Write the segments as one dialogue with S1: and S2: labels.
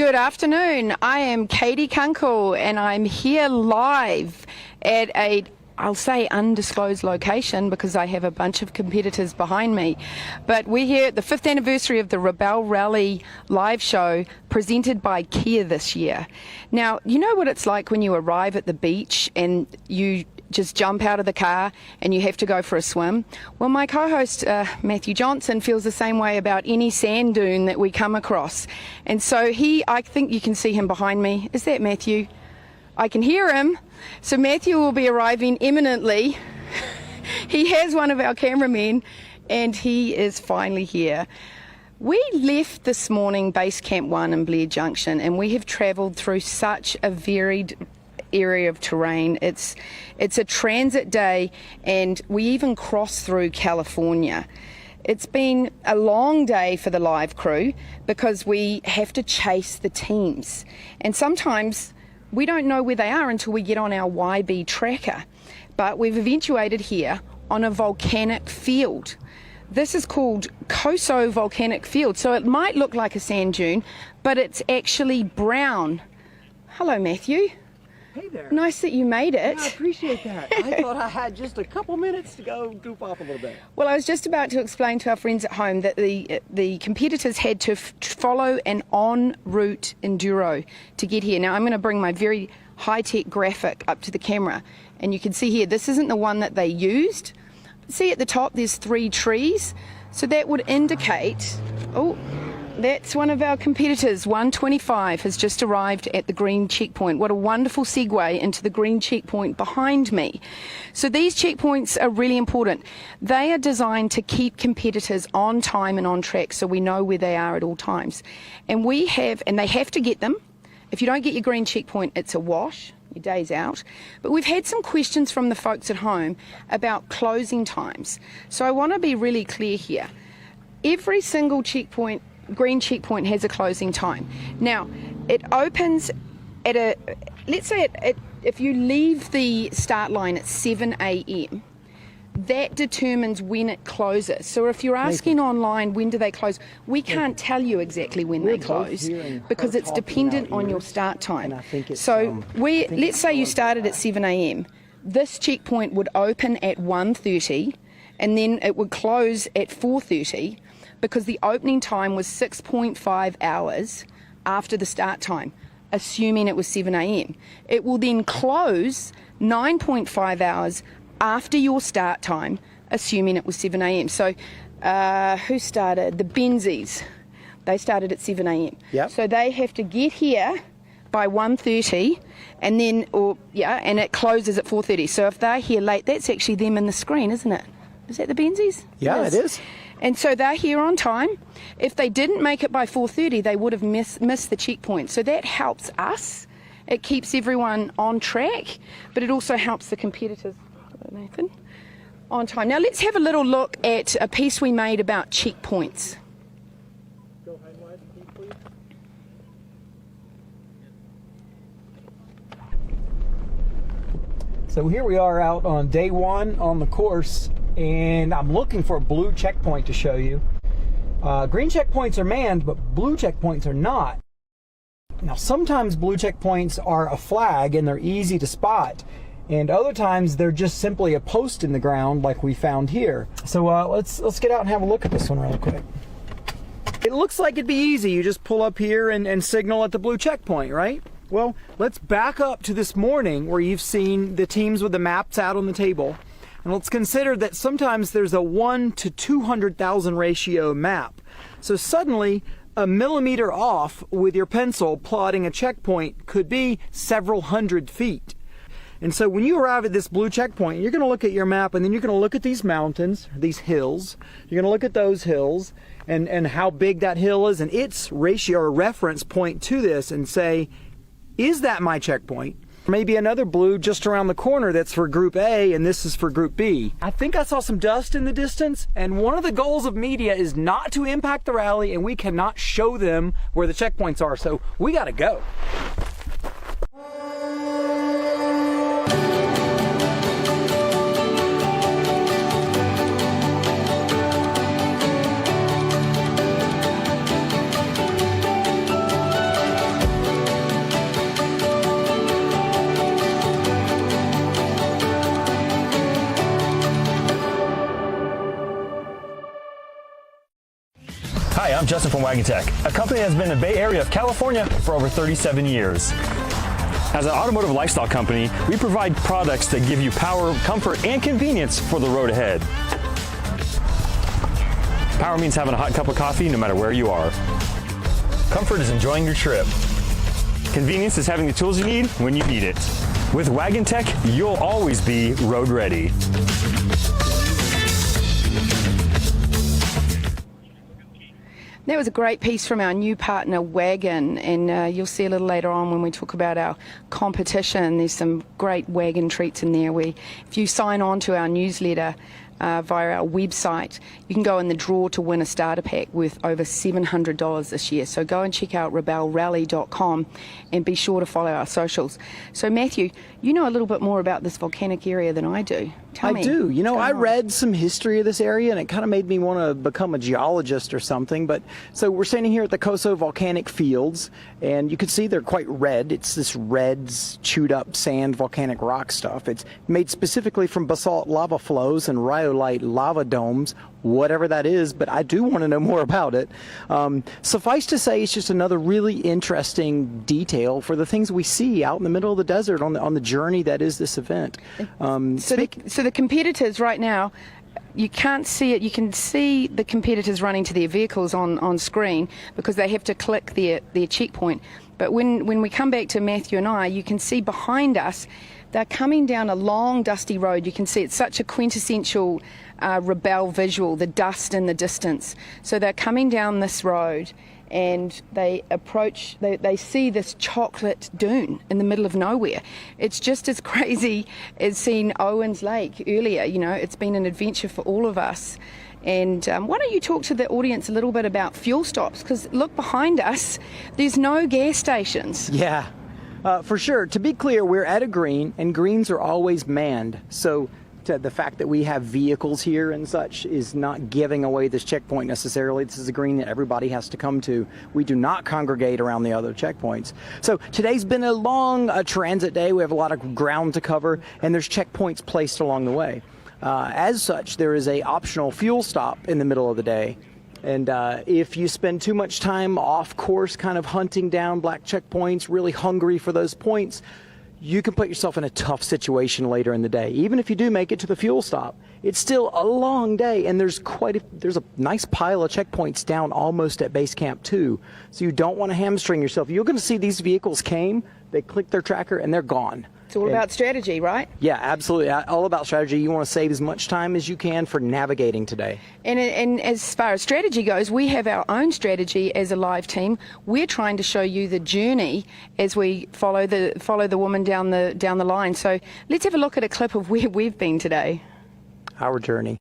S1: Good afternoon. I am Katie Kunkel and I'm here live at I'll say undisclosed location because I have a bunch of competitors behind me. But we're here at the 5th anniversary of the Rebelle Rally live show presented by Kia this year. Now, you know what it's like when you arrive at the beach and you just jump out of the car and you have to go for a swim? Well, my co-host Matthew Johnson feels the same way about any sand dune that we come across. And so I think you can see him behind me. Is that Matthew? I can hear him. So Matthew will be arriving imminently. He has one of our cameramen and he is finally here. We left this morning Base Camp 1 in Blair Junction and we have travelled through such a varied area of terrain. It's a transit day and we even crossed through California. It's been a long day for the live crew because we have to chase the teams, and sometimes we don't know where they are until we get on our YB tracker. But we've eventuated here on a volcanic field. This is called Coso Volcanic Field, so it might look like a sand dune, but it's actually brown. Hello, Matthew.
S2: Hey there.
S1: Nice that you made it.
S2: Yeah, I appreciate that. I thought I had just a couple minutes to go goof off a little bit.
S1: Well, I was just about to explain to our friends at home that the competitors had to follow an en route enduro to get here. Now, I'm going to bring my very high-tech graphic up to the camera, and you can see here, this isn't the one that they used. See at the top, there's 3 trees, so that would indicate, oh, that's one of our competitors. 125 has just arrived at the green checkpoint. What a wonderful segue into the green checkpoint behind me. So these checkpoints are really important. They are designed to keep competitors on time and on track so we know where they are at all times. And they have to get them. If you don't get your green checkpoint, it's a wash. Your day's out. But we've had some questions from the folks at home about closing times. So I want to be really clear here. Every single checkpoint, green checkpoint, has a closing time. Now, it opens at let's say if you leave the start line at 7 a.m, that determines when it closes. So if you're asking online, when do they close, we can't tell you exactly when they close because it's dependent on your start time. So let's say you started at 7 a.m. This checkpoint would open at 1:30 and then it would close at 4:30 because the opening time was 6.5 hours after the start time, assuming it was 7 a.m. It will then close 9.5 hours after your start time, assuming it was 7 a.m. So who started? The Benzies. They started at 7 a.m.
S2: Yep.
S1: So they have to get here by 1:30 and then, and it closes at 4:30. So if they're here late, that's actually them in the screen, isn't it? Is that the Benzies?
S2: Yeah, it is.
S1: And so they're here on time. If they didn't make it by 4:30, they would have missed the checkpoint. So that helps us. It keeps everyone on track, but it also helps the competitors, Nathan, on time. Now let's have a little look at a piece we made about checkpoints.
S2: Go high wide, please. So here we are out on day 1 on the course, and I'm looking for a blue checkpoint to show you. Green checkpoints are manned, but blue checkpoints are not. Now sometimes blue checkpoints are a flag and they're easy to spot, and other times they're just simply a post in the ground like we found here. So let's get out and have a look at this one real quick. It looks like it'd be easy. You just pull up here and signal at the blue checkpoint, right? Well, let's back up to this morning where you've seen the teams with the maps out on the table. And let's consider that sometimes there's a 1 to 200,000 ratio map. So suddenly, a millimeter off with your pencil plotting a checkpoint could be several hundred feet. And so when you arrive at this blue checkpoint, you're going to look at your map and then you're going to look at these mountains, these hills. You're going to look at those hills and how big that hill is and its ratio or reference point to this and say, is that my checkpoint? Maybe another blue just around the corner that's for Group A and this is for Group B. I think I saw some dust in the distance, and one of the goals of media is not to impact the rally, and we cannot show them where the checkpoints are, so we gotta go.
S3: Hi, I'm Justin from WagonTech, a company that has been in the Bay Area of California for over 37 years. As an automotive lifestyle company, we provide products that give you power, comfort, and convenience for the road ahead. Power means having a hot cup of coffee no matter where you are. Comfort is enjoying your trip. Convenience is having the tools you need when you need it. With WagonTech, you'll always be road ready.
S1: That was a great piece from our new partner, Wagon, and you'll see a little later on when we talk about our competition. There's some great Wagon treats in there. If you sign on to our newsletter via our website, you can go in the draw to win a starter pack worth over $700 this year. So go and check out rebelrally.com and be sure to follow our socials. So Matthew, you know a little bit more about this volcanic area than I do. Tell me.
S2: I do. You know,
S1: What's
S2: I
S1: going on?
S2: read some history of this area, and it kind of made me want to become a geologist or something. But so we're standing here at the Coso Volcanic Fields, and you can see they're quite red. It's this red, chewed up sand volcanic rock stuff. It's made specifically from basalt lava flows and rhyolite lava domes, whatever that is, but I do want to know more about it. Suffice to say, it's just another really interesting detail for the things we see out in the middle of the desert on the journey that is this event.
S1: So the competitors right now, you can't see it. You can see the competitors running to their vehicles on screen because they have to click their checkpoint. But when we come back to Matthew and I, you can see behind us, they're coming down a long dusty road. You can see it's such a quintessential Rebel visual, the dust in the distance. So they're coming down this road and they see this chocolate dune in the middle of nowhere. It's just as crazy as seeing Owens Lake earlier. You know, it's been an adventure for all of us. And why don't you talk to the audience a little bit about fuel stops? Because look behind us, there's no gas stations.
S2: Yeah, for sure. To be clear, we're at a green, and greens are always manned. So the fact that we have vehicles here and such is not giving away this checkpoint necessarily. This is a green that everybody has to come to. We do not congregate around the other checkpoints. So today's been a long transit day. We have a lot of ground to cover, and there's checkpoints placed along the way. As such, there is a optional fuel stop in the middle of the day. And if you spend too much time off course kind of hunting down black checkpoints, really hungry for those points, you can put yourself in a tough situation later in the day. Even if you do make it to the fuel stop, it's still a long day, and there's a nice pile of checkpoints down almost at base camp too. So you don't want to hamstring yourself. You're going to see these vehicles came, they click their tracker, and they're gone.
S1: It's all about strategy, right?
S2: Yeah, absolutely. All about strategy. You want to save as much time as you can for navigating today.
S1: And as far as strategy goes, we have our own strategy as a live team. We're trying to show you the journey as we follow the woman down the line. So let's have a look at a clip of where we've been today.
S2: Our journey.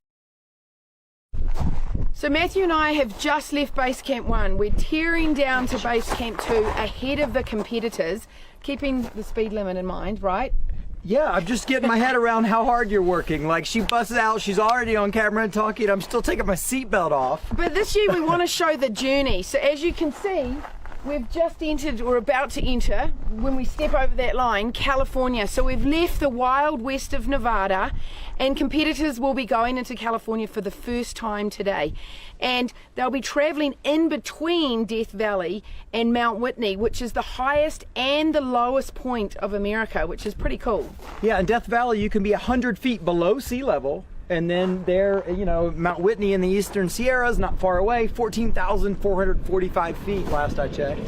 S1: So Matthew and I have just left Base Camp 1. We're tearing down to Base Camp 2 ahead of the competitors, keeping the speed limit in mind, right?
S2: Yeah, I'm just getting my head around how hard you're working. Like, she busts out, she's already on camera and talking, I'm still taking my seatbelt off.
S1: But this year we want to show the journey. So as you can see, we've just entered, or about to enter, when we step over that line, California. So we've left the wild west of Nevada, and competitors will be going into California for the first time today. And they'll be traveling in between Death Valley and Mount Whitney, which is the highest and the lowest point of America, which is pretty cool.
S2: Yeah, in Death Valley, you can be 100 feet below sea level. And then there, you know, Mount Whitney in the Eastern Sierras, not far away, 14,445 feet last I checked.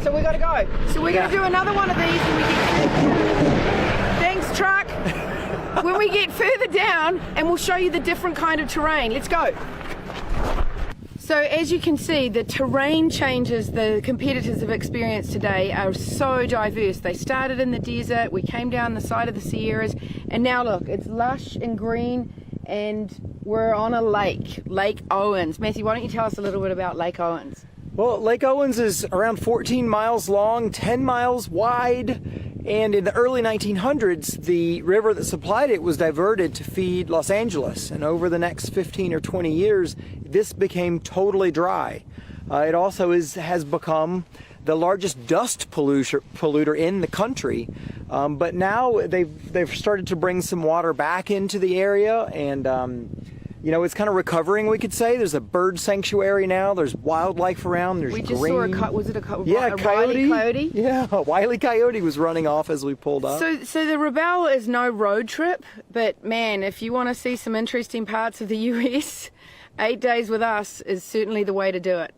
S1: So we got to go. So we're going to do another one of these when we get... Thanks, truck. When we get further down, and we'll show you the different kind of terrain. Let's go. So as you can see, the terrain changes the competitors have experienced today are so diverse. They started in the desert, we came down the side of the Sierras, and now look, it's lush and green, and we're on a lake, Lake Owens. Matthew, why don't you tell us a little bit about Lake Owens?
S2: Well, Lake Owens is around 14 miles long, 10 miles wide, and in the early 1900s, the river that supplied it was diverted to feed Los Angeles, and over the next 15 or 20 years, this became totally dry. It also has become the largest dust polluter in the country, but now they've started to bring some water back into the area, and You know, it's kind of recovering, we could say. There's a bird sanctuary now. There's wildlife around. There's
S1: We just
S2: green.
S1: saw was it a
S2: Yeah,
S1: a
S2: coyote.
S1: Wile E. Coyote?
S2: Yeah, a Wile E. Coyote was running off as we pulled up.
S1: So the Rebelle is no road trip, but man, if you want to see some interesting parts of the US, 8 days with us is certainly the way to do it.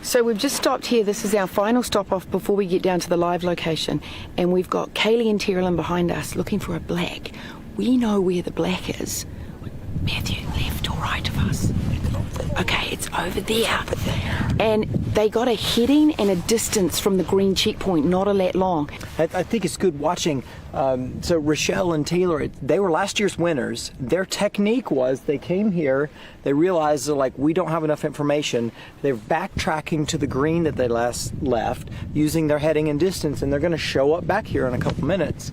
S1: So we've just stopped here. This is our final stop off before we get down to the live location, and we've got Kaylee and Terilyn behind us looking for a black. We know where the black is. Matthew, left or right of us? Okay, it's over there. And they got a heading and a distance from the green checkpoint, not a lot long.
S2: I think it's good watching. So Rochelle and Taylor, they were last year's winners. Their technique was they came here, they realized they're like, we don't have enough information. They're backtracking to the green that they last left using their heading and distance, and they're going to show up back here in a couple minutes.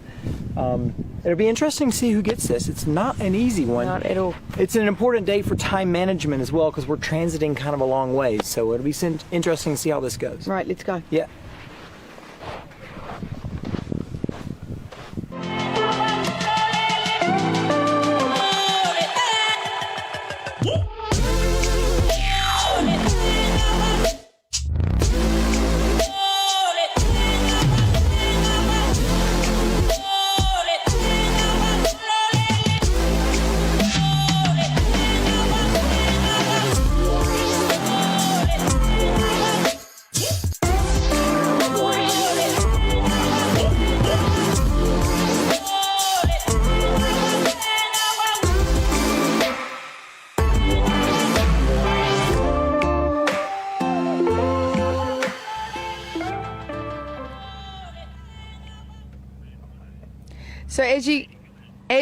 S2: It'll be interesting to see who gets this. It's not an easy one.
S1: Not at all.
S2: It's an important day for time management as well because we're transiting kind of a long way. So it'll be interesting to see how this goes.
S1: Right, let's go.
S2: Yeah.
S1: So as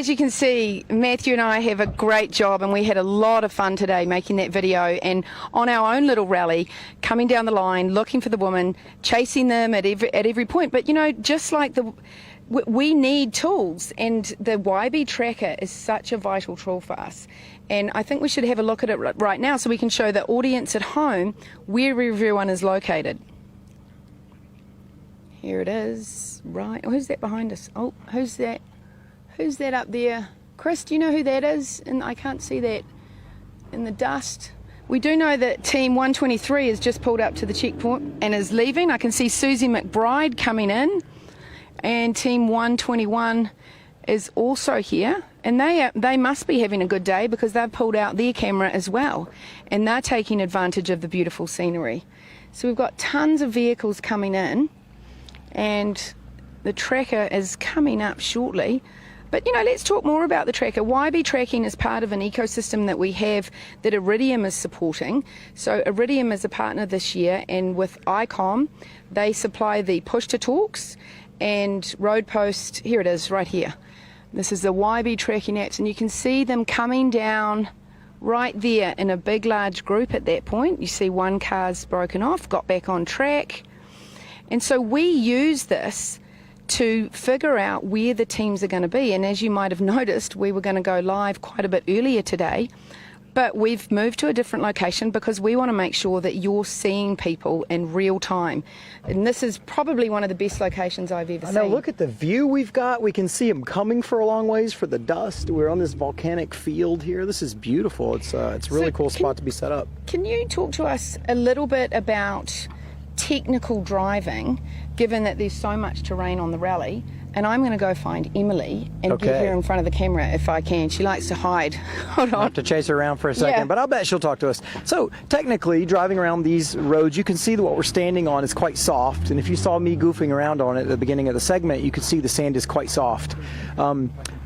S1: you can see, Matthew and I have a great job, and we had a lot of fun today making that video and on our own little rally, coming down the line, looking for the woman, chasing them at every point. But you know, just like we need tools, and the YB tracker is such a vital tool for us. And I think we should have a look at it right now so we can show the audience at home where everyone is located. Here it is. Right. Oh, who's that behind us? Oh, who's that? Who's that up there? Chris, do you know who that is? And I can't see that in the dust. We do know that Team 123 has just pulled up to the checkpoint and is leaving. I can see Susie McBride coming in. And Team 121 is also here. And they must be having a good day because they've pulled out their camera as well. And they're taking advantage of the beautiful scenery. So we've got tons of vehicles coming in. And the tracker is coming up shortly. But, you know, let's talk more about the tracker. YB tracking is part of an ecosystem that we have that Iridium is supporting. So Iridium is a partner this year, and with ICOM, they supply the push-to-talks and road post. Here it is, right here. This is the YB tracking apps, and you can see them coming down right there in a big, large group at that point. You see one car's broken off, got back on track. And so we use this to figure out where the teams are going to be. And as you might have noticed, we were going to go live quite a bit earlier today, but we've moved to a different location because we want to make sure that you're seeing people in real time. And this is probably one of the best locations I've ever seen.
S2: Now look at the view we've got. We can see them coming for a long ways for the dust. We're on this volcanic field here. This is beautiful. It's a really cool spot to be set up.
S1: Can you talk to us a little bit about technical driving, given that there's so much terrain on the rally? And I'm going to go find Emily and get her in front of the camera if I can. She likes to hide. Hold on.
S2: I'll have to chase her around for a second, but I'll bet she'll talk to us. So technically, driving around these roads, you can see that what we're standing on is quite soft. And if you saw me goofing around on it at the beginning of the segment, you could see the sand is quite soft.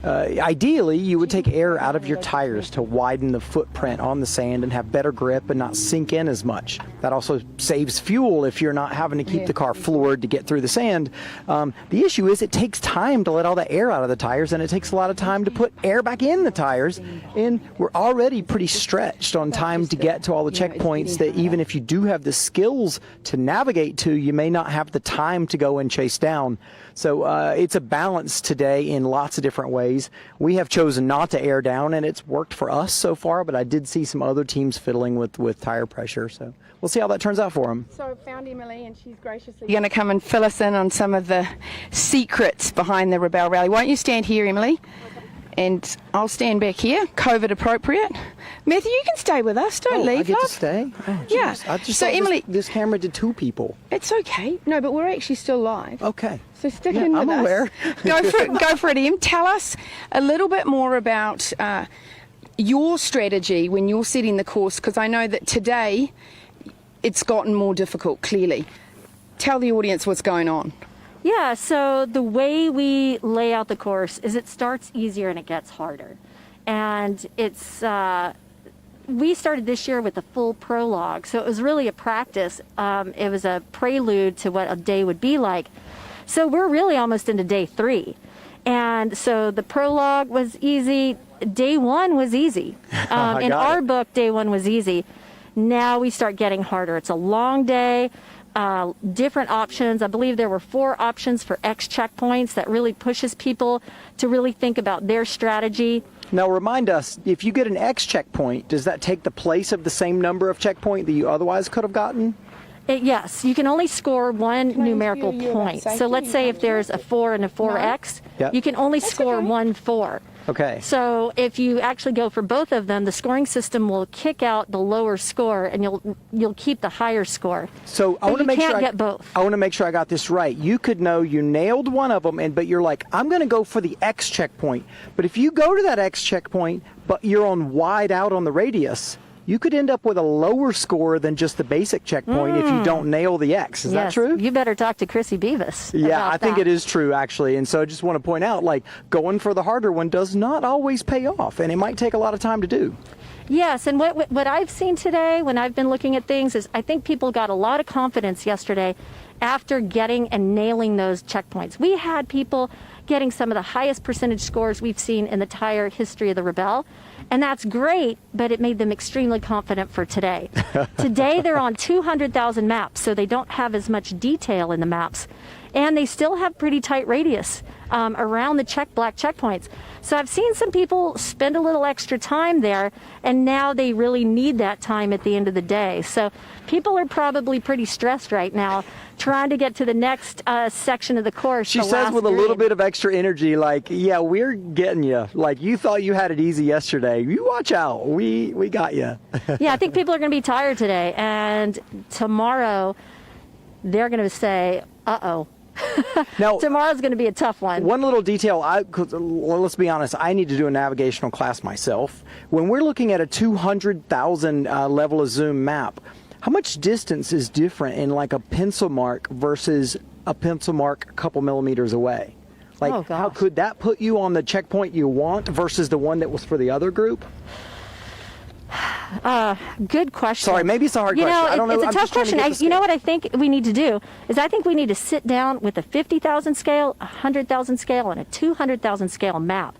S2: Ideally, you would take air out of your tires to widen the footprint on the sand and have better grip and not sink in as much. That also saves fuel if you're not having to keep the car floored to get through the sand. The issue is it takes time to let all the air out of the tires, and it takes a lot of time to put air back in the tires. And we're already pretty stretched on time to get to all the checkpoints that even if you do have the skills to navigate to, you may not have the time to go and chase down. So it's a balance today in lots of different ways. We have chosen not to air down, and it's worked for us so far, but I did see some other teams fiddling with tire pressure. So we'll see how that turns out for them.
S1: So I found Emily, and she's graciously going to come and fill us in on some of the secrets behind the Rebelle Rally. Won't you stand here, Emily? And I'll stand back here, COVID appropriate. Matthew, you can stay with us. Don't leave,
S4: I get
S1: love.
S4: to stay? Oh,
S1: Yeah.
S4: geez. I just
S1: So,
S4: thought
S1: Emily-
S4: this camera did 2 people.
S1: It's okay. No, but we're actually still live.
S4: Okay.
S1: So stick
S4: Yeah,
S1: in with
S4: I'm
S1: us.
S4: aware.
S1: Go for it, Em. Tell us a little bit more about your strategy when you're setting the course, because I know that today it's gotten more difficult, clearly. Tell the audience what's going on.
S5: Yeah, so the way we lay out the course is it starts easier and it gets harder. And it's, we started this year with a full prologue, so it was really a practice. It was a prelude to what a day would be like. So we're really almost into day 3. And so the prologue was easy. Day 1 was easy. In our book, day 1 was easy. Now we start getting harder. It's a long day. Different options. I believe there were 4 options for X checkpoints that really pushes people to really think about their strategy.
S4: Now remind us, if you get an X checkpoint, does that take the place of the same number of checkpoint that you otherwise could have gotten?
S5: Yes, you can only score 1 numerical
S1: interview you about
S5: point.
S1: safety?
S5: So let's say if there's a 4 and a 4X,
S4: Yep.
S5: you can only score
S1: okay.
S5: 1 4.
S4: Okay.
S5: So if you actually go for both of them, the scoring system will kick out the lower score, and you'll keep the higher score.
S4: So I
S5: But
S4: want to
S5: you
S4: make
S5: can't
S4: sure
S5: get both.
S4: I want to make sure I got this right. You could know you nailed one of them, but you're like, I'm going to go for the X checkpoint. But if you go to that X checkpoint, but you're on wide out on the radius, you could end up with a lower score than just the basic checkpoint if you don't nail the X. Is that
S5: Yes,
S4: true?
S5: You better talk to Chrissy Beavis.
S4: Yeah,
S5: about
S4: I think
S5: that.
S4: it is true, actually. And so I just want to point out, like, going for the harder one does not always pay off, and it might take a lot of time to do.
S5: Yes, and what I've seen today when I've been looking at things is I think people got a lot of confidence yesterday after getting and nailing those checkpoints. We had people getting some of the highest percentage scores we've seen in the entire history of the Rebelle. And that's great, but it made them extremely confident for today. Today they're on 200,000 maps, so they don't have as much detail in the maps. And they still have pretty tight radius around the black checkpoints. So I've seen some people spend a little extra time there, and now they really need that time at the end of the day. So people are probably pretty stressed right now, trying to get to the next section of the course.
S4: She
S5: the
S4: says
S5: last
S4: with a little
S5: green.
S4: bit of extra energy, like, yeah, we're getting you. Like, you thought you had it easy yesterday. You watch out. We got you.
S5: Yeah, I think people are going to be tired today, and tomorrow they're going to say, uh-oh.
S4: Now,
S5: Tomorrow's going to be a tough one.
S4: one little detail, 'cause, well, let's be honest, I need to do a navigational class myself. When we're looking at a 200,000 level of zoom map, how much distance is different in like a pencil mark versus a pencil mark a couple millimeters away? Like,
S5: Oh, gosh.
S4: how could that put you on the checkpoint you want versus the one that was for the other group?
S5: Good question.
S4: Sorry, maybe it's a hard
S5: you
S4: question.
S5: know,
S4: I don't know.
S5: It's a
S4: I'm
S5: tough
S4: just trying to
S5: question.
S4: get the
S5: You know
S4: scale.
S5: what I think we need to do is I think we need to sit down with a 50,000 scale, a 100,000 scale, and a 200,000 scale map.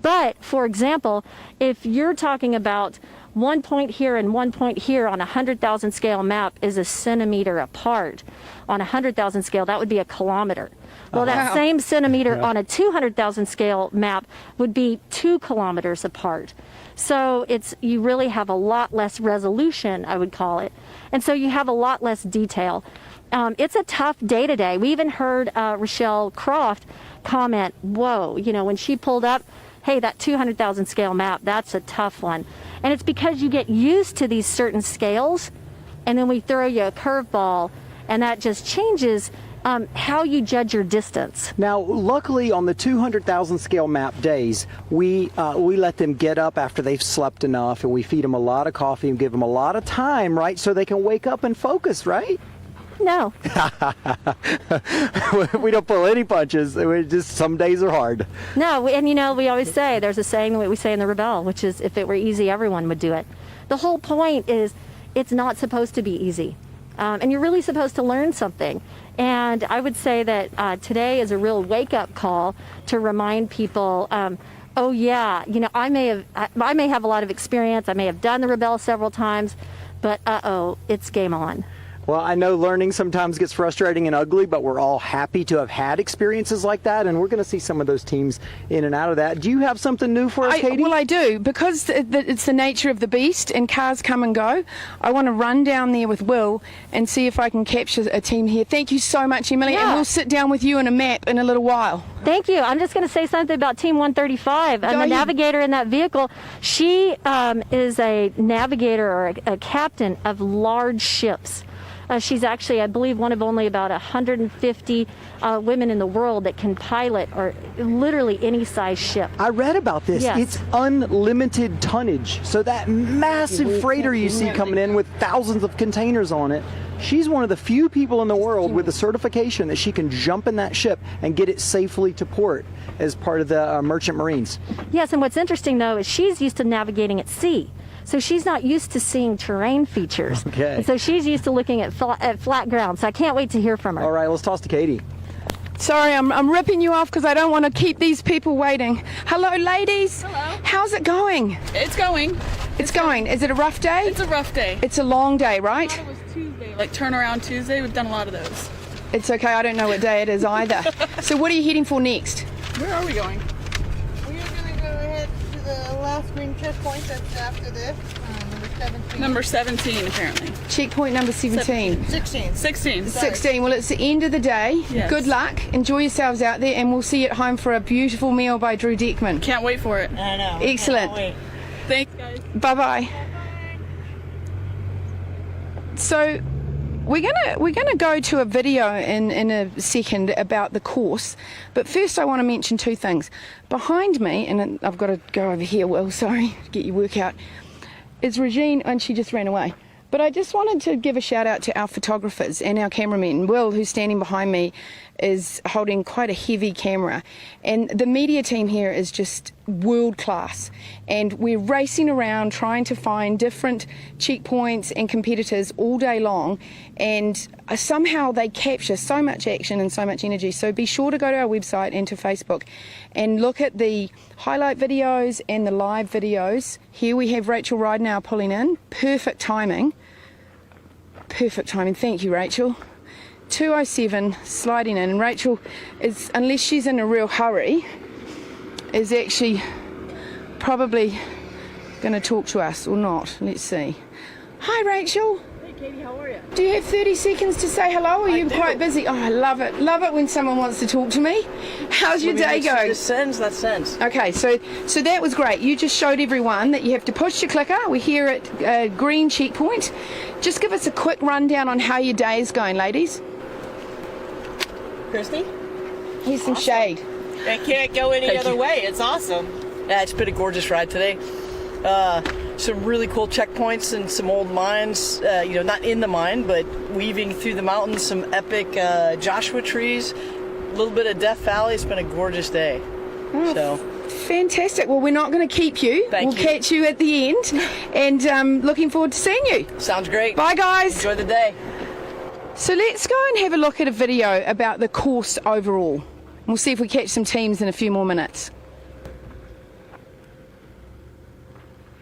S5: But, for example, if you're talking about 1 point here and 1 point here on a 100,000 scale map is a centimeter apart. On a 100,000 scale, that would be a kilometer. Well, that same centimeter on a 200,000 scale map would be 2 kilometers apart. So you really have a lot less resolution, I would call it. And so you have a lot less detail. It's a tough day today. We even heard Rochelle Croft comment, whoa, when she pulled up, hey, that 200,000 scale map, that's a tough one. And it's because you get used to these certain scales, and then we throw you a curveball, and that just changes how you judge your distance.
S4: Now, luckily, on the 200,000 scale map days, we let them get up after they've slept enough, and we feed them a lot of coffee and give them a lot of time, right, so they can wake up and focus, right?
S5: No.
S4: We don't pull any punches. Some days are hard.
S5: No, we always say, there's a saying that we say in the Rebelle, which is, if it were easy, everyone would do it. The whole point is, it's not supposed to be easy. And you're really supposed to learn something. And I would say that today is a real wake-up call to remind people, oh yeah, I may have a lot of experience. I may have done the Rebelle several times, but it's game on.
S4: Well, I know learning sometimes gets frustrating and ugly, but we're all happy to have had experiences like that, and we're going to see some of those teams in and out of that. Do you have something new for us, Katie?
S1: Well, I do. Because it's the nature of the beast and cars come and go, I want to run down there with Will and see if I can capture a team here. Thank you so much, Emily, and we'll sit down with you on a map in a little while.
S5: Thank you. I'm just going to say something about Team 135. And the navigator in that vehicle, she is a navigator or a captain of large ships. She's actually, I believe, one of only about 150 women in the world that can pilot or literally any size ship.
S4: I read about this.
S5: Yes.
S4: It's unlimited tonnage. So that massive freighter you see coming in with thousands of containers on it, she's one of the few people in the world with the certification that she can jump in that ship and get it safely to port as part of the Merchant Marines.
S5: Yes, and what's interesting, though, is she's used to navigating at sea. So she's not used to seeing terrain features.
S4: Okay.
S5: And so she's used to looking at flat ground. So I can't wait to hear from her.
S4: All right, let's toss to Katie.
S1: Sorry, I'm ripping you off because I don't want to keep these people waiting. Hello, ladies.
S6: Hello.
S1: How's it going?
S6: It's going.
S1: It's going. Is it a rough day?
S6: It's a rough day.
S1: It's a long day, right?
S6: It was Tuesday, like turnaround Tuesday. We've done a lot of those.
S1: It's okay. I don't know what day it is either. So what are you heading for next?
S6: Where are we going?
S7: We are going to go ahead to the last green checkpoint that's after this,
S6: Number
S7: number 17.
S6: 17, apparently.
S1: Checkpoint number 17.
S7: 16.
S6: 16.
S1: 16. Well, it's the end of the day.
S6: Yes.
S1: Good luck. Enjoy yourselves out there, and we'll see you at home for a beautiful meal by Drew Deckman.
S6: Can't wait for it.
S7: I know.
S1: Excellent.
S7: Wait.
S6: Thanks, guys.
S1: Bye-bye. So we're gonna go to a video in a second about the course, but first I want to mention two things. Behind me, and I've got to go over here, Will, sorry, to get your workout, is Regine, and she just ran away. But I just wanted to give a shout out to our photographers and our cameramen. Will, who's standing behind me, is holding quite a heavy camera. And the media team here is just world class. And we're racing around trying to find different checkpoints and competitors all day long. And somehow they capture so much action and so much energy. So be sure to go to our website and to Facebook and look at the highlight videos and the live videos. Here we have Rachel Ridenhour pulling in. Perfect timing. Perfect timing. Thank you, Rachel. 2:07 sliding in, and Rachel is, unless she's in a real hurry, is actually probably going to talk to us or not. Let's see. Hi, Rachel.
S6: Hey, Katie, how are you?
S1: Do you have 30 seconds to say hello? Or are you quite busy? Oh, I love it. Love it when someone wants to talk to me. How's your day going?
S7: That sends.
S1: Okay, so that was great. You just showed everyone that you have to push your clicker. We're here at Green Checkpoint. Just give us a quick rundown on how your day is going, ladies.
S7: Christy?
S1: Here's some shade.
S7: It can't go any other way. It's awesome.
S8: Yeah, it's been a gorgeous ride today. Some really cool checkpoints and some old mines, not in the mine, but weaving through the mountains, some epic Joshua trees, a little bit of Death Valley. It's been a gorgeous day. So
S1: Fantastic. Well, we're not going to keep you.
S8: Thank
S1: We'll
S8: you.
S1: catch you at the end. And looking forward to seeing you.
S8: sounds great.
S1: Bye, guys.
S8: Enjoy the day.
S1: So let's go and have a look at a video about the course overall. We'll see if we catch some teams in a few more minutes.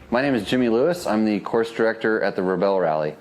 S9: My name is Jimmy Lewis. I'm the course director at the Rebel Rally.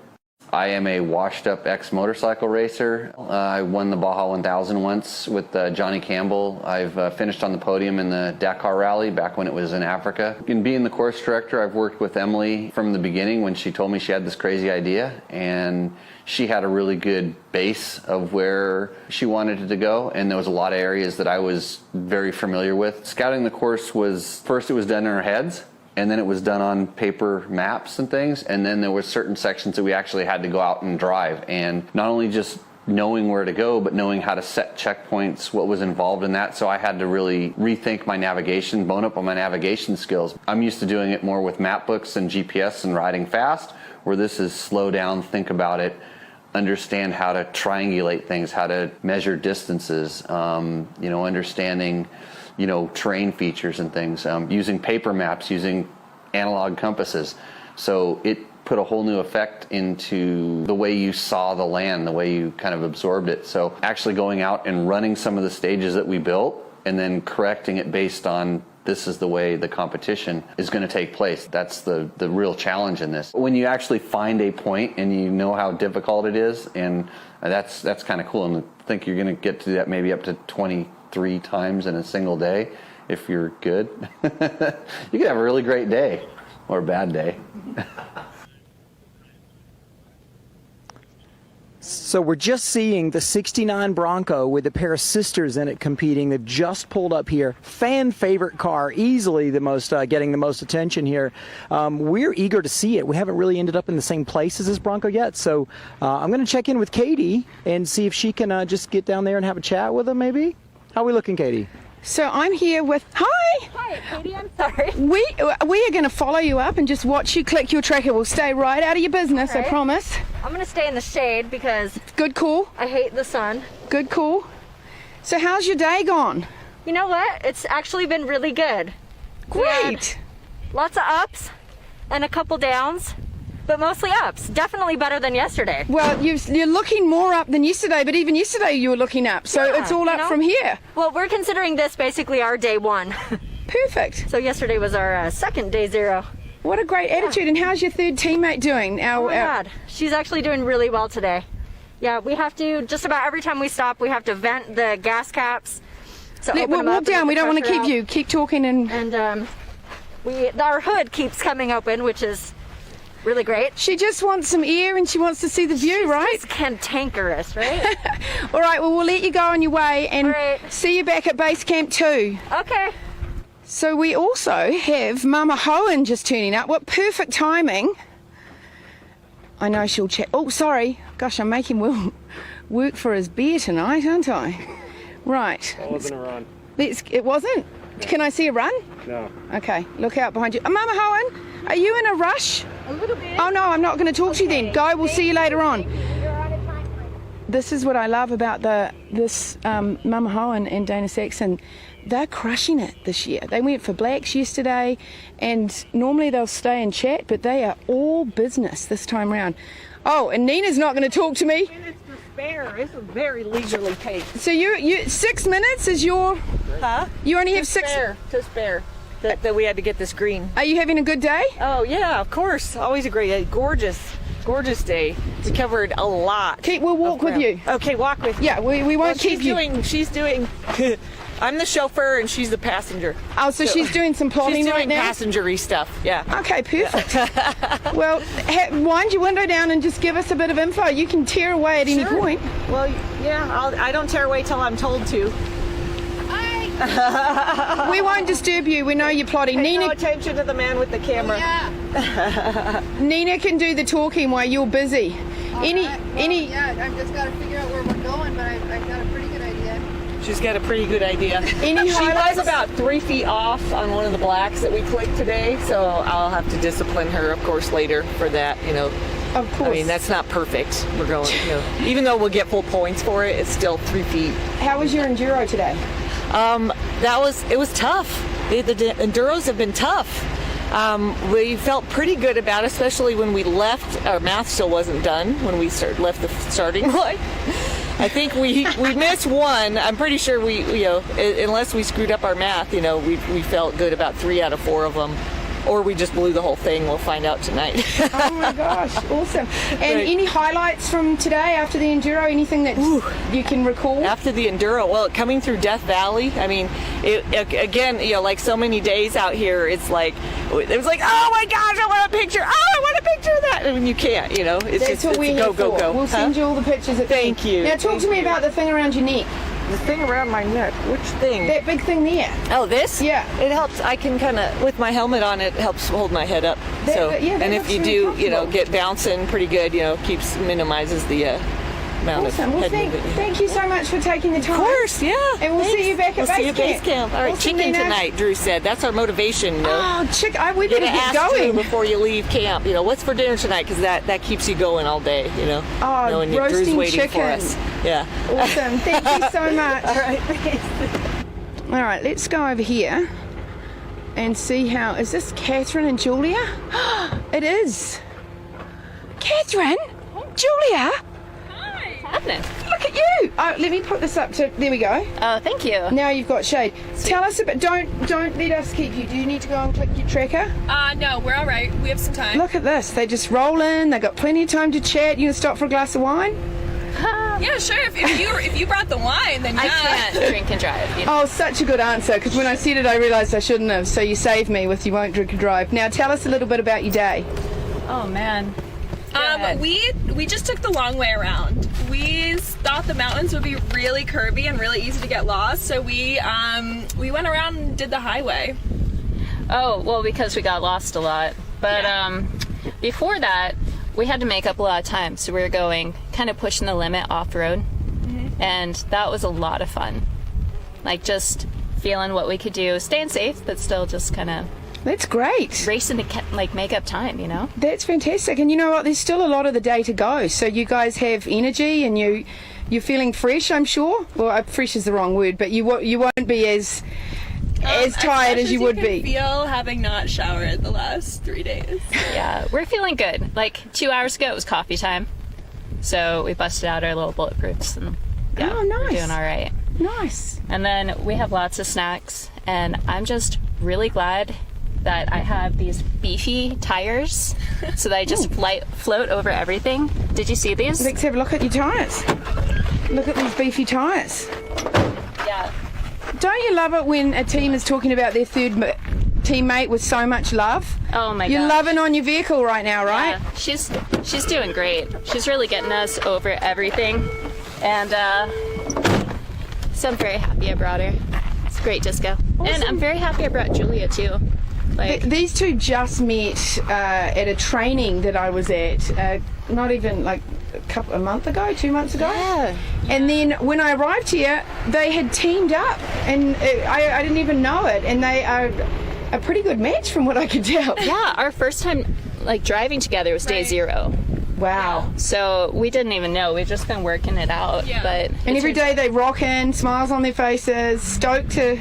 S9: I am a washed-up ex-motorcycle racer. I won the Baja 1000 once with Johnny Campbell. I've finished on the podium in the Dakar Rally back when it was in Africa. In being the course director, I've worked with Emily from the beginning when she told me she had this crazy idea, and she had a really good base of where she wanted it to go, and there was a lot of areas that I was very familiar with. Scouting the course was, first it was done in our heads, and then it was done on paper maps and things, and then there were certain sections that we actually had to go out and drive, and not only just knowing where to go, but knowing how to set checkpoints, what was involved in that. So I had to really rethink my navigation, bone up on my navigation skills. I'm used to doing it more with map books and GPS and riding fast, where this is slow down, think about it, understand how to triangulate things, how to measure distances, understanding terrain features and things, using paper maps, using analog compasses. So it put a whole new effect into the way you saw the land, the way you kind of absorbed it. So actually going out and running some of the stages that we built and then correcting it based on this is the way the competition is going to take place. That's the real challenge in this. When you actually find a point and you know how difficult it is, and that's kind of cool. And I think you're going to get to that maybe up to 23 times in a single day if you're good. You could have a really great day or a bad day.
S4: So we're just seeing the 69 Bronco with a pair of sisters in it competing. They've just pulled up here. Fan favorite car, easily the most getting the most attention here. We're eager to see it. We haven't really ended up in the same place as this Bronco yet, so I'm going to check in with Katie and see if she can just get down there and have a chat with them. Maybe. How are we looking, Katie?
S1: So I'm here with, hi!
S5: Hi, Katie, I'm sorry.
S1: We are going to follow you up and just watch you click your tracker. We'll stay right out of your business,
S5: All right.
S1: I promise.
S5: I'm going to stay in the shade because
S1: Good call,
S5: I hate the sun.
S1: good call. So how's your day gone?
S5: You know what? It's actually been really good.
S1: Great.
S5: Lots of ups and a couple downs, but mostly ups. Definitely better than yesterday.
S1: Well, you're looking more up than yesterday, but even yesterday you were looking up. So
S5: Yeah,
S1: it's all
S5: you
S1: up
S5: know?
S1: from here.
S5: Well, we're considering this basically our day one.
S1: Perfect.
S5: So yesterday was our second day zero.
S1: What a great attitude. And how's your third teammate doing?
S5: Oh my God, she's actually doing really well today. Yeah, we have to, just about every time we stop, we have to vent the gas caps. So open
S1: We'll
S5: them
S1: walk
S5: up and
S1: down.
S5: let
S1: We
S5: the
S1: don't want to
S5: pressure
S1: keep
S5: out.
S1: you. Keep talking and...
S5: And our hood keeps coming open, which is really great.
S1: She just wants some air and she wants to see the view, right?
S5: It's cantankerous, right?
S1: All right, well, we'll let you go on your way and
S5: All right.
S1: see you back at base camp 2.
S5: Okay.
S1: So we also have Mama Hohen just turning up. What perfect timing. I know she'll chat. Oh, sorry. Gosh, I'm making Will work for his beer tonight, aren't I? Right.
S10: That wasn't a run.
S1: It wasn't? Can I see a run?
S10: No.
S1: Okay, look out behind you. Mama Hohen, are you in a rush?
S5: A little bit.
S1: Oh, no, I'm not going to talk to you then. Go, we'll see you later on.
S5: You're out of time.
S1: This is what I love about this Mama Hohen and Dana Saxon. They're crushing it this year. They went for blacks yesterday, and normally they'll stay and chat, but they are all business this time round. Oh, and Nina's not going to talk to me.
S7: Minutes to spare. It's a very leisurely pace.
S1: So you 6 minutes is your?
S7: Huh?
S1: You only have six.
S7: To spare. That we had to get this green.
S1: Are you having a good day?
S7: Oh yeah, of course. Always a great, gorgeous day. We covered a lot.
S1: We'll walk with you.
S7: Okay, walk with me.
S1: Yeah, we won't keep you.
S7: She's doing. I'm the chauffeur and she's the passenger.
S1: Oh, so she's doing some plotting
S7: She's doing
S1: right now?
S7: passenger-y stuff. Yeah.
S1: Okay, perfect. Well, wind your window down and just give us a bit of info. You can tear away at any
S7: Sure.
S1: point.
S7: Well, yeah. I don't tear away till I'm told to.
S1: We won't disturb you. We know you're plotting.
S7: Pay no
S1: Nina,
S7: attention to the man with the camera.
S1: Nina can do the talking while you're busy.
S6: Yeah, I've just got to figure out where we're going, but I've got a pretty good idea.
S7: She's got a pretty good idea.
S1: Any
S7: She
S1: highlights?
S7: was about 3 feet off on one of the blacks that we clicked today, so I'll have to discipline her, of course, later for that.
S1: Of course.
S7: I mean, that's not perfect. We're going, even though we'll get full points for it, it's still 3 feet.
S1: How was your enduro today?
S7: It was tough. The enduros have been tough. We felt pretty good about it, especially when we left. Our math still wasn't done when we left the starting line. I think we missed one. I'm pretty sure we unless we screwed up our math, we felt good about 3 out of 4 of them. Or we just blew the whole thing. We'll find out tonight.
S1: Oh my gosh, awesome. And
S7: Right.
S1: any highlights from today after the enduro? Anything that you can recall?
S7: After the enduro, well, coming through Death Valley, I mean, again, like so many days out here, it was like, oh my gosh, I want a picture. Oh, I want a picture of that. I mean, you can't, It's
S1: That's
S7: just
S1: what
S7: it's
S1: we're
S7: a
S1: here
S7: go, go,
S1: for.
S7: go.
S1: We'll send you all the pictures at the
S7: Thank
S1: end.
S7: you.
S1: Now talk to me about the thing around your neck.
S7: The thing around my neck, which thing?
S1: That big thing there.
S7: Oh, this?
S1: Yeah.
S7: It helps. I can kind of, with my helmet on, it helps hold my head up.
S1: That
S7: And if
S1: looks
S7: you
S1: really
S7: do,
S1: comfortable.
S7: get bouncing pretty good, minimizes the amount
S1: Awesome.
S7: of
S1: Well,
S7: head movement.
S1: thank you so much for taking the time.
S7: Of course, yeah.
S1: And we'll see you back at
S7: We'll see you
S1: base
S7: at base camp. All right,
S1: Awesome,
S7: chicken
S1: Nina.
S7: tonight, Drew said. That's our motivation.
S1: Oh, we
S7: You
S1: better
S7: gotta
S1: get
S7: ask Drew
S1: going.
S7: before you leave camp. What's for dinner tonight? Because that keeps you going all day.
S1: Oh,
S7: knowing that Drew's
S1: roasting
S7: waiting
S1: chicken.
S7: for us. Yeah.
S1: Awesome. Thank you so much.
S7: All right.
S1: All right, let's go over here and see how. Is this Catherine and Julia? It is. Catherine? Julia?
S10: happening?
S1: Look at you. Oh, let me put this up to. There we go.
S10: Oh, thank you.
S1: Now you've got shade. Tell us about. Don't let us keep you. Do you need to go and click your tracker?
S10: No, we're all right. We have some time.
S1: Look at this. They just roll in. They got plenty of time to chat. You gonna stop for a glass of wine?
S10: Yeah, sure. If you brought the wine, then yeah. I can't drink and drive. You know?
S1: Oh, such a good answer. Because when I said it, I realised I shouldn't have. So you saved me with you won't drink and drive. Now tell us a little bit about your day.
S10: Oh man. We just took the long way around. We thought the mountains would be really curvy and really easy to get lost, so we went around and did the highway. Oh, well, because we got lost a lot. But before that, we had to make up a lot of time, so we were going kind of pushing the limit off-road, and that was a lot of fun. Like just feeling what we could do, staying safe, but still just kind of.
S1: That's great.
S10: Racing to make up time, you know?
S1: That's fantastic. And you know what? There's still a lot of the day to go. So you guys have energy and you're feeling fresh, I'm sure. Well, fresh is the wrong word, but you won't be as tired as you would be.
S10: Feel having not showered the last 3 days. Yeah, we're feeling good. Like 2 hours ago, it was coffee time. So we busted out our little bulletproofs. And yeah,
S1: oh, nice.
S10: We're doing all right.
S1: Nice.
S10: And then we have lots of snacks. And I'm just really glad that I have these beefy tires so that I just float over everything. Did you see these?
S1: Let's have a look at your tires. Look at these beefy tires.
S10: Yeah.
S1: Don't you love it when a team is talking about their third teammate with so much love?
S10: Oh my god.
S1: You're loving on your vehicle right now, right?
S10: Yeah, she's doing great. She's really getting us over everything. And so I'm very happy I brought her. It's great, Disco. Awesome. And I'm very happy I brought Julia too. Like,
S1: these two just met at a training that I was at, not even like a month ago, 2 months ago.
S10: Yeah.
S1: And then when I arrived here, they had teamed up, and I didn't even know it. And they are a pretty good match from what I could tell.
S10: Yeah, our first time like driving together was day 0.
S1: Wow.
S10: So we didn't even know. We've just been working it out. Yeah.
S1: And every day they rock in, smiles on their faces, stoked to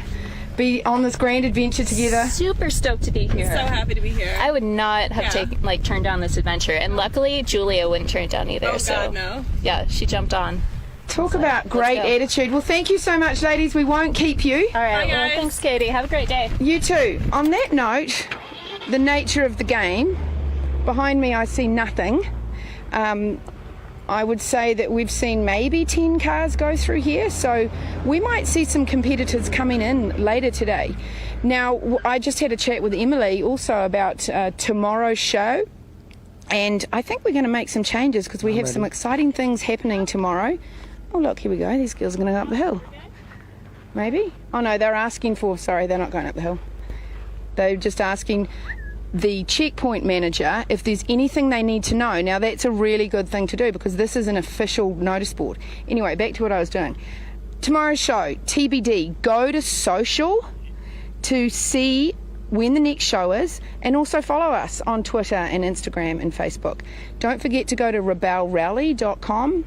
S1: be on this grand adventure together.
S10: Super stoked to be here.
S6: So happy to be here.
S10: I would not have turned down this adventure, and luckily Julia wouldn't turn it down either.
S6: Oh,
S10: so
S6: God, no.
S10: Yeah, she jumped on.
S1: Talk about great attitude. Well, thank you so much, ladies. We won't keep you.
S10: All right. Well, thanks, Katie. Have a great day.
S1: You too. On that note, the nature of the game. Behind me, I see nothing. I would say that we've seen maybe 10 cars go through here, so we might see some competitors coming in later today. Now, I just had a chat with Emily also about tomorrow's show, and I think we're going to make some changes because we have some exciting things happening tomorrow. Oh, look, here we go. These girls are going to go up the hill. Maybe? Oh, no, they're asking for... Sorry, they're not going up the hill. They're just asking the checkpoint manager if there's anything they need to know. Now that's a really good thing to do because this is an official notice board. Anyway, back to what I was doing. Tomorrow's show, TBD. Go to social to see when the next show is, and also follow us on Twitter and Instagram and Facebook. Don't forget to go to rebelrally.com,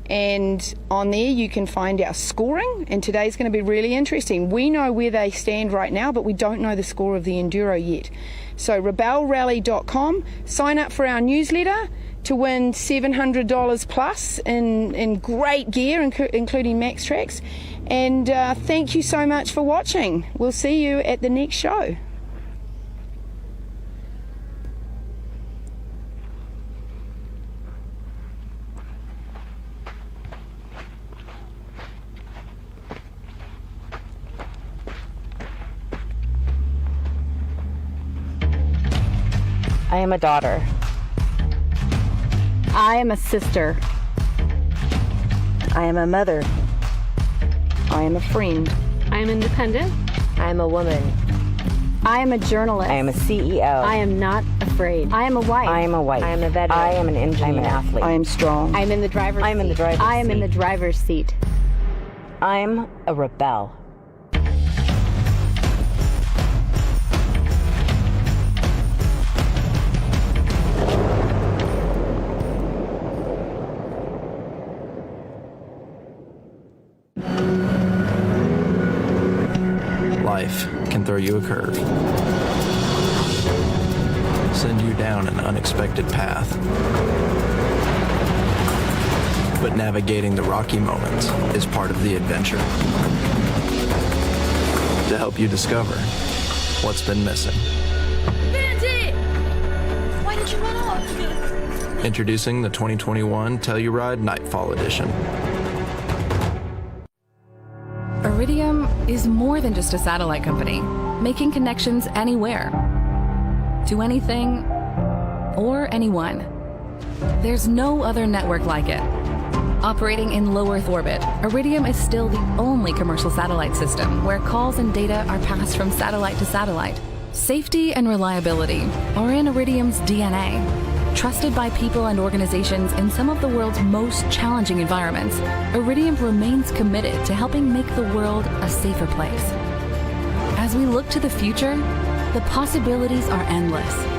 S1: and on there you can find our scoring, and today's going to be really interesting. We know where they stand right now, but we don't know the score of the Enduro yet. So rebelrally.com, sign up for our newsletter to win $700 plus in great gear, including Max Tracks. And thank you so much for watching. We'll see you at the next show.
S11: I am a daughter. I am a sister. I am a mother. I am a friend.
S5: I am independent.
S11: I am a woman.
S5: I am a journalist.
S11: I am a CEO.
S5: I am not afraid. I am a wife.
S11: I am a wife.
S5: I am a veteran.
S11: I am an engineer. I am an athlete.
S1: I am strong.
S5: I am in the driver's seat.
S11: I am in the driver's seat.
S5: I am in the driver's seat.
S11: I'm a rebel.
S12: Life can throw you a curve, send you down an unexpected path. but navigating the rocky moments is part of the adventure. To help you discover what's been missing.
S10: Bandit! Why did you run off?
S12: Introducing the 2021 Telluride Nightfall Edition.
S13: Iridium is more than just a satellite company, making connections anywhere, to anything, or anyone. There's no other network like it. Operating in low Earth orbit, Iridium is still the only commercial satellite system where calls and data are passed from satellite to satellite. Safety and reliability are in Iridium's DNA. Trusted by people and organizations in some of the world's most challenging environments, Iridium remains committed to helping make the world a safer place. As we look to the future, the possibilities are endless.